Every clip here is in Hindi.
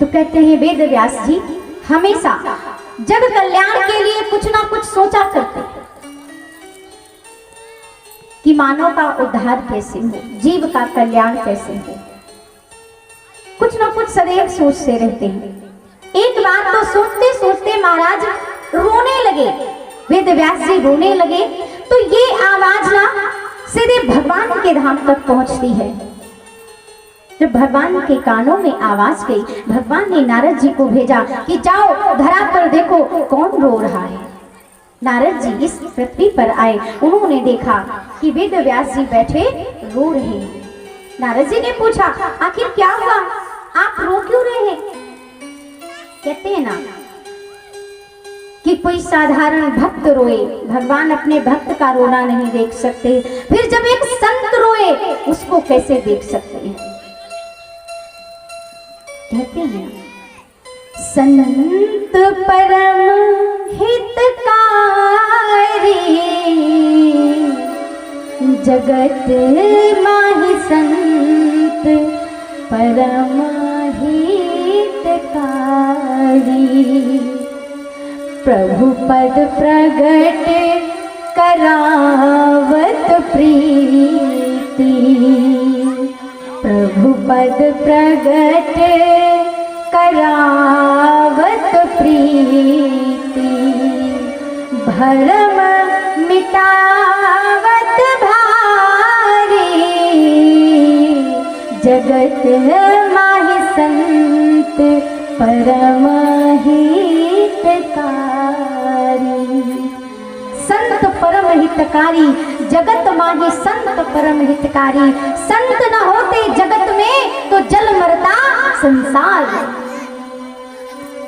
तो कहते हैं वेद व्यास जी हमेशा जग कल्याण के लिए कुछ ना कुछ सोचा करते कि मानव का उद्धार कैसे हो, जीव का कल्याण कैसे हो, कुछ ना कुछ सदैव सोचते रहते हैं। एक बात तो सोचते सोचते महाराज रोने लगे, वेद व्यास जी रोने लगे। तो ये आवाज ना सीधे भगवान के धाम तक पहुंचती है। जब भगवान के कानों में आवाज गई, भगवान ने नारद जी को भेजा कि जाओ धरा पर देखो कौन रो रहा है। नारद जी इस पृथ्वी पर आए, उन्होंने देखा कि वेद व्यास जी बैठे रो रहे हैं। नारद जी ने पूछा आखिर क्या हुआ, आप रो क्यों रहे हैं? कहते हैं ना कि कोई साधारण भक्त रोए, भगवान अपने भक्त का रोना नहीं देख सकते, फिर जब एक संत रोए उसको कैसे देख सकते हैं? कहते हैं संत परम हितकारी, जगत माहि संत परम हितकारी, प्रभु पद प्रगट करावत प्रीति, प्रभु पद प्रगट करावत प्रीति, भरम मिटावत भारी, जगत माहि संत परम हितकारी। संत परम हितकारी, जगत माहि संत परम हितकारी। संत न होते जगत में तो जल मरता संसार।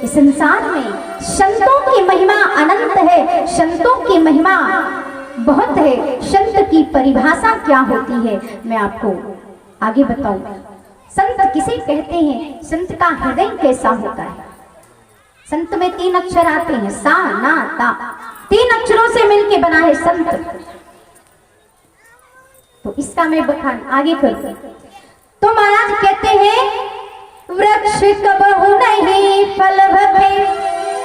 इस संसार में संतों की महिमा अनंत है, संतों की महिमा बहुत है। संत की परिभाषा क्या होती है मैं आपको आगे बताऊं। संत किसे कहते हैं, संत का हृदय कैसा होता है? संत में 3 अक्षर आते हैं, सा ना ता, 3 अक्षरों से मिलके बना है संत। तो इसका मैं बखान आगे करूं तो महाराज कहते हैं वृक्ष कबहु नहीं फल भके,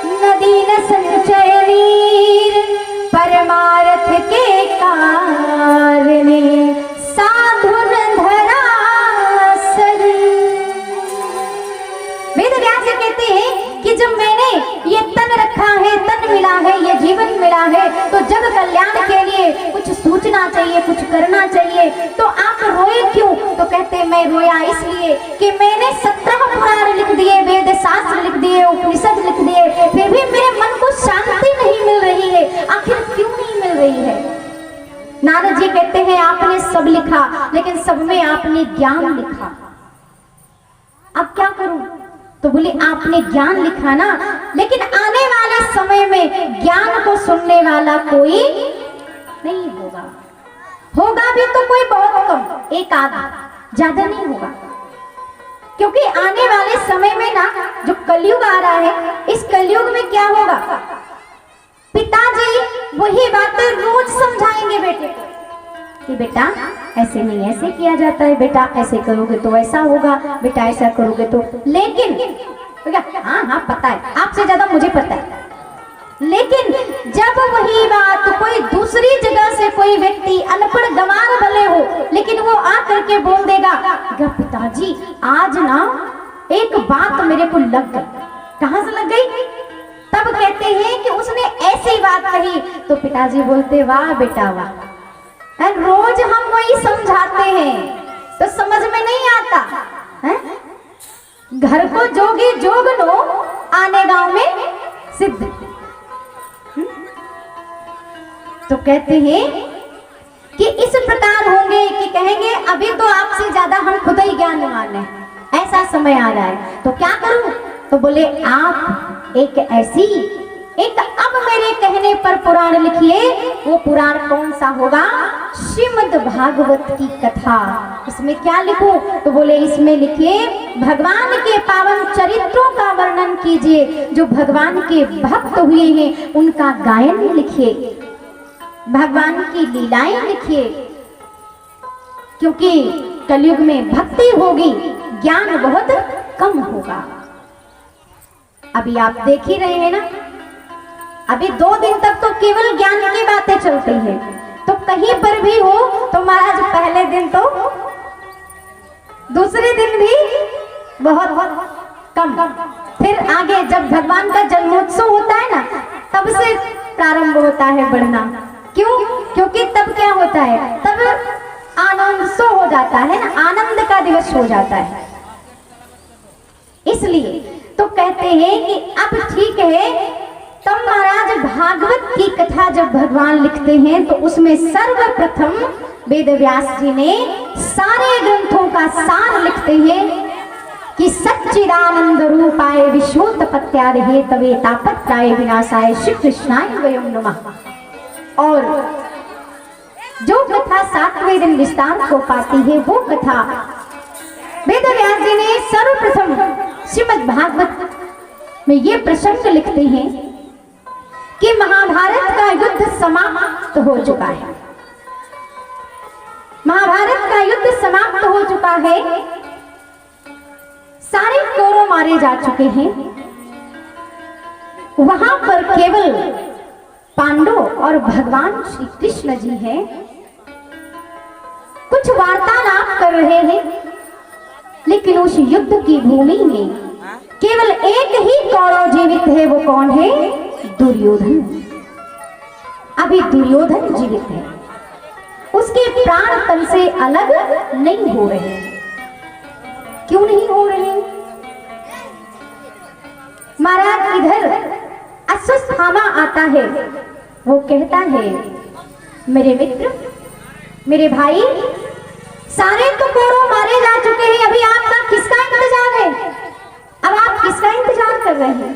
नदी न संचय नीर, परमार्थ के कारणे साधुन धरा शरीर। वेद व्यास कहते हैं कि जब मैंने ये तन रखा है, तन मिला है, ये जीवन मिला है, तो जग कल्याण के लिए कुछ सोचना चाहिए, कुछ करना चाहिए। तो आप रोए क्यों? तो कहते मैं रोया इसलिए कि मैंने 17 पुराण लिख दिए, वेद शास्त्र लिख दिए, उपनिषद लिख दिए, फिर भी मेरे मन को शांति नहीं मिल रही है। आखिर क्यों नहीं मिल रही है? नारद जी कहते हैं आपने सब लिखा, लेकिन सब में आपने ज्ञान लिखा। अब क्या करूं? तो बोले आपने ज्ञान लिखा ना, लेकिन आने वाले समय में ज्ञान को सुनने वाला कोई नहीं होगा, होगा भी तो कोई बहुत कम, एक आधा, ज्यादा नहीं होगा। क्योंकि आने वाले समय में ना जो कलयुग आ रहा है, इस कलयुग में क्या होगा, पिताजी वही बातें रोज समझाएंगे बेटे को कि बेटा ऐसे नहीं, ऐसे किया जाता है, बेटा ऐसे करोगे तो ऐसा होगा, बेटा ऐसा करोगे तो। लेकिन हाँ हाँ पता है, आपसे ज्यादा मुझे पता है। लेकिन जब वही बात कोई दूसरी जगह से कोई व्यक्ति अनपढ़ गंवार भले हो, लेकिन वो आकर के बोल देगा पिताजी आज ना एक बात मेरे को लग गई। कहाँ से लग गई? तब कहते हैं कि उसने ऐसी बात कही, तो पिताजी बोलते वाह बेटा वाह। रोज हम वही समझाते हैं तो समझ में नहीं आता है? घर को जोगी जोग लो, आने गांव में सिद्ध। तो कहते हैं कि इस प्रकार होंगे कि कहेंगे अभी तो आपसे ज्यादा हम खुद ही ज्ञानवान हैं, ऐसा समय आ रहा है, तो क्या करूं? तो बोले आप एक अब मेरे कहने पर पुराण लिखिए। वो पुराण कौन सा होगा? श्रीमद् भागवत की कथा। इसमें क्या लिखूं? तो बोले इसमें लिखिए भगवान के पावन चरित्रों का वर्णन कीजिए, जो भगवान के भक्त हुए हैं उनका गायन लिखिए, भगवान की लीलाएं लिखिए। क्योंकि कलयुग में भक्ति होगी, ज्ञान बहुत कम होगा। अभी आप देख ही रहे हैं ना, अभी 2 दिन तक तो केवल ज्ञान की बातें चलती हैं, तो कहीं पर भी हो तो महाराज पहले दिन तो दूसरे दिन भी बहुत कम, फिर आगे जब भगवान का जन्मोत्सव होता है ना, तब से प्रारंभ होता है बढ़ना। क्यों? क्योंकि तब क्या होता है, तब आनंदोत्सव हो जाता है ना, आनंद का दिवस हो जाता है। इसलिए तो कहते हैं कि अब ठीक है, तब महाराज भागवत की कथा जब भगवान लिखते हैं तो उसमें सर्वप्रथम वेद व्यास जी ने सारे ग्रंथों का सार लिखते हैं कि सच्चिदानंद रूपाय विश्वोत्पत्त्यादि हेतवे तापत्रय विनाशाय श्री कृष्णाय वयं नमः। और जो कथा 7वें दिन विस्तार को पाती है, वो कथा वेद व्यास जी ने सर्वप्रथम श्रीमद् भागवत में ये प्रसंग लिखते हैं कि महाभारत का युद्ध समाप्त हो चुका है। महाभारत का युद्ध समाप्त हो चुका है, सारे कौरव मारे जा चुके हैं। वहां पर केवल पांडव और भगवान श्री कृष्ण जी हैं, कुछ वार्तालाप कर रहे हैं। लेकिन उस युद्ध की भूमि में केवल एक ही कौरव जीवित है, वो कौन है? दुर्योधन। अभी दुर्योधन जीवित है, उसके प्राण तन से अलग नहीं हो रहे। क्यों नहीं हो रहे? महाराज इधर अश्वत्थामा आता है, वो कहता है मेरे मित्र, मेरे भाई, सारे तो कौरव मारे जा चुके हैं, अभी आपका किसका इंतजार है? अब आप किसका इंतजार कर रहे हैं?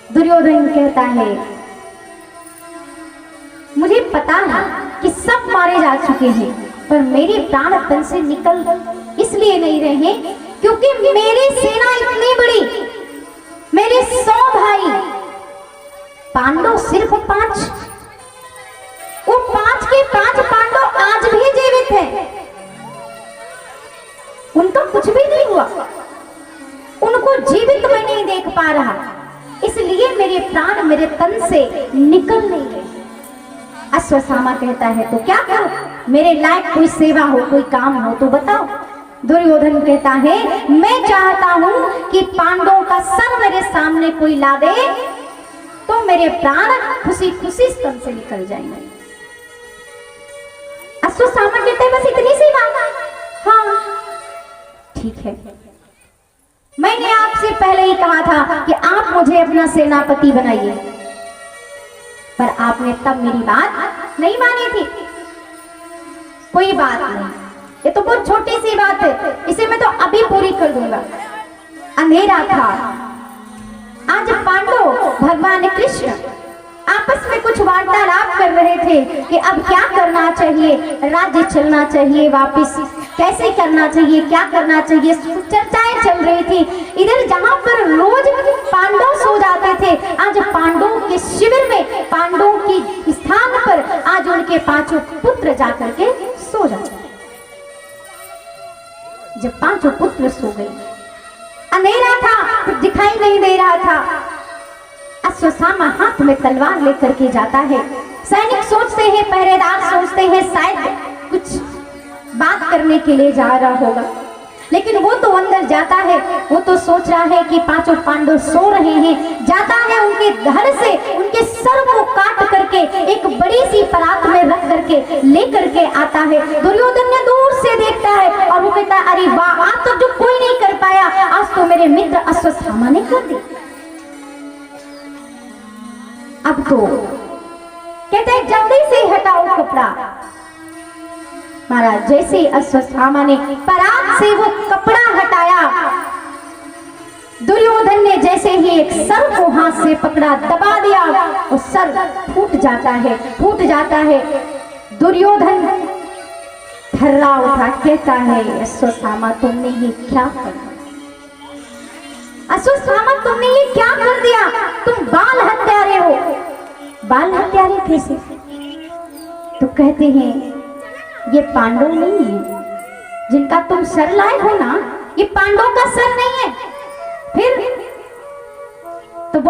दुर्योधन कहता है मुझे पता है कि सब मारे जा चुके हैं, पर मेरे प्राण तन से निकल इसलिए नहीं रहे हैं क्योंकि मेरी सेना इतनी बड़ी, मेरे 100 भाई, पांडव सिर्फ 5, वो 5 के 5 पांडव आज भी जीवित हैं, उनका कुछ भी नहीं हुआ, उनको जीवित मैं नहीं देख पा रहा, इसलिए मेरे प्राण मेरे तन से निकल नहीं रहे। अश्वत्थामा कहता है तो क्या करो, मेरे लायक कोई सेवा हो, कोई काम हो तो बताओ। दुर्योधन कहता है मैं चाहता हूं कि पांडवों का सर मेरे सामने कोई ला दे तो मेरे प्राण खुशी खुशी स्तन से निकल जाएंगे। अश्वत्थामा कहते हैं बस इतनी सी बात? हाँ ठीक है, मैंने आपसे पहले ही कहा था कि आप मुझे अपना सेनापति बनाइए, पर आपने तब मेरी बात नहीं मानी थी। कोई बात नहीं, ये तो बहुत छोटी सी बात है, इसे मैं तो अभी पूरी कर दूंगा। अंधेरा था, आज पांडव भगवान कृष्ण आपस में कुछ वार्तालाप कर रहे थे कि अब क्या करना चाहिए, राज्य चलना चाहिए वापस, कैसे करना चाहिए, क्या करना चाहिए, चर्चाएं चल रही थी। इधर जहां पर रोज पांडव सो जाते थे, आज पांडवों के शिविर में, पांडवों की स्थान पर आज उनके 5 पुत्र जाकर के सो जाते। जब 5 पुत्र सो गए, अंधेरा था, कुछ दिखाई नहीं दे रहा था, अश्वत्थामा हाथ में तलवार लेकर के जाता है। सैनिक सोचते हैं, पहरेदार सोचते हैं शायद कुछ बात करने के लिए जा रहा होगा, लेकिन वो तो अंदर जाता है, वो तो सोच रहा है कि 5 पांडव सो रहे हैं, जाता है उनके धड़ से उनके सर को काट करके एक बड़ी सी परात में रख करके लेकर के आता है। दुर्योधन ने दूर से देखता है और वो कहता है अरे वाह, आज तो जो कोई नहीं कर पाया, आज तो मेरे मित्र अश्वत्थामा ने कर दी। अब तो कहते हैं जल्दी से हटाओ कपड़ा। महाराज जैसे अश्वत्थामा ने परात से वो कपड़ा हटाया, दुर्योधन ने जैसे ही एक सर को हाथ से पकड़ा, दबा दिया, और सर फूट जाता है। दुर्योधन थर्रा उठा, कहता है अश्वत्थामा तुमने ये क्या कर दिया? अश्वत्थामा तुमने ये क्या कर दिया? तुम बाल हत्यारे हो। बाल हत्यारे कैसे? तो कहते हैं ये पांडव नहीं है जिनका तुम सर लाए हो ना, ये पांडव का सर नहीं है। फिर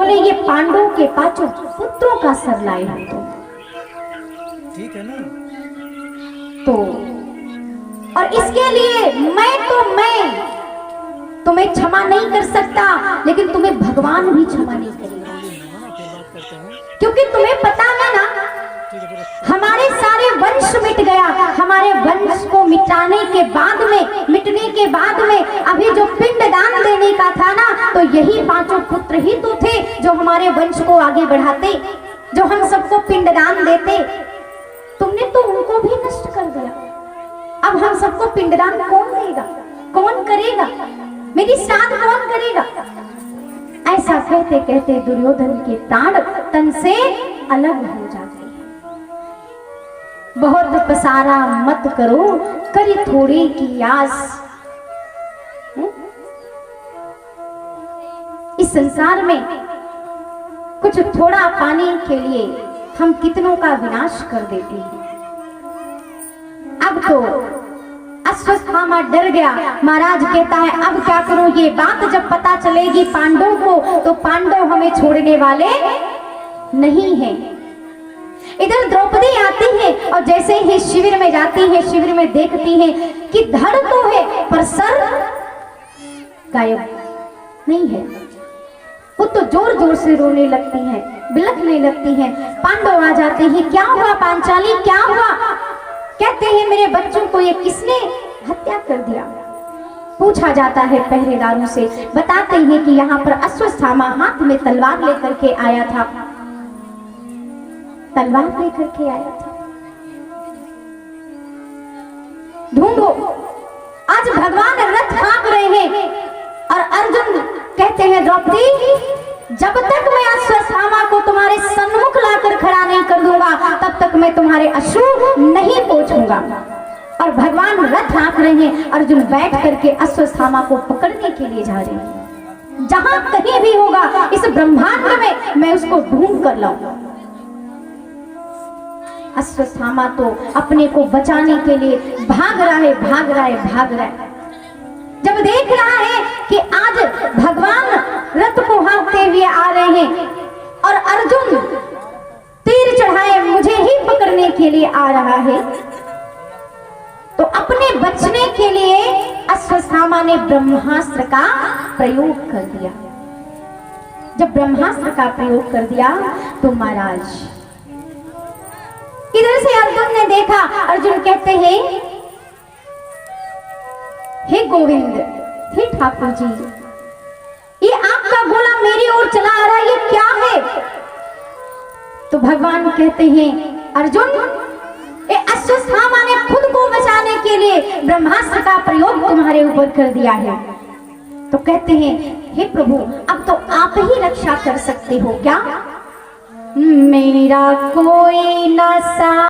बोले ये पांडवों के पांचों पुत्रों का सर लाए हो तुम, ठीक है ना? तो और इसके लिए मैं तुम्हें क्षमा नहीं कर सकता, लेकिन तुम्हें भगवान भी क्षमा नहीं करेगा, क्योंकि तुम्हें पता है ना हमारे सारे वंश मिट गया। हमारे वंश को मिटाने के बाद में, मिटने के बाद में अभी जो पिंडदान देने का था ना, तो यही पांचों पुत्र ही तो थे जो हमारे वंश को आगे बढ़ाते, जो हम सबको पिंडदान देते। तुमने तो उनको भी नष्ट कर दिया। अब हम सबको पिंडदान कौन देगा, कौन करेगा, मेरी श्राद्ध कौन करेगा? ऐसा कहते कहते दुर्योधन के प्राण तन से अलग हो जाते। बहुत पसारा मत करो, करी थोड़ी की आस। इस संसार में कुछ थोड़ा पाने के लिए हम कितनों का विनाश कर देते हैं। अब तो अश्वत्थामा डर गया। महाराज कहता है अब क्या करूं, ये बात जब पता चलेगी पांडवों को तो पांडव हमें छोड़ने वाले नहीं हैं। इधर द्रौपदी आती है और जैसे ही शिविर में जाती है, शिविर में देखती है कि धड़ तो है पर सर गायब नहीं है। वो तो जोर जोर से रोने लगती है, बिलखने लगती है। पांडव आ जाते हैं, क्या हुआ पांचाली, क्या हुआ? कहते हैं मेरे बच्चों को ये किसने हत्या कर दिया। पूछा जाता है पहरेदारों से, बताते हैं कि यहाँ पर अश्वत्थामा हाथ में तलवार लेकर के आया था, तलवार लेकर के आया था। ढूंढो, आज भगवान रथ हाँक रहे हैं और अर्जुन कहते हैं द्रौपदी जब तक मैं अश्वत्थामा को तुम्हारे सन्मुख लाकर खड़ा नहीं कर दूंगा तब तक मैं तुम्हारे अश्रु नहीं पोंछूंगा। और भगवान रथ हाँक रहे हैं, अर्जुन बैठ करके अश्वत्थामा को पकड़ने के लिए जा रहे हैं। जहां कहीं भी होगा इस ब्रह्मांड में मैं उसको ढूंढ कर लाऊंगा। अश्वत्थामा तो अपने को बचाने के लिए भाग रहा है, भाग रहा है, भाग रहा है। जब देख रहा है कि आज भगवान रथ को हाँकते हुए आ रहे हैं और अर्जुन तीर चढ़ाए मुझे ही पकड़ने के लिए आ रहा है, तो अपने बचने के लिए अश्वत्थामा ने ब्रह्मास्त्र का प्रयोग कर दिया। जब ब्रह्मास्त्र का प्रयोग कर दिया तो महाराज इधर से अर्जुन ने देखा। अर्जुन कहते हैं हे गोविंद, हे ठाकुर जी, ये आपका गोला मेरी ओर चला आ रहा है, ये क्या है? तो भगवान कहते हैं अर्जुन, ये अश्वत्थामा ने खुद को बचाने के लिए ब्रह्मास्त्र का प्रयोग तुम्हारे ऊपर कर दिया है। तो कहते हैं हे प्रभु, अब तो आप ही रक्षा कर सकते हो क्या? मेरा कोई न सा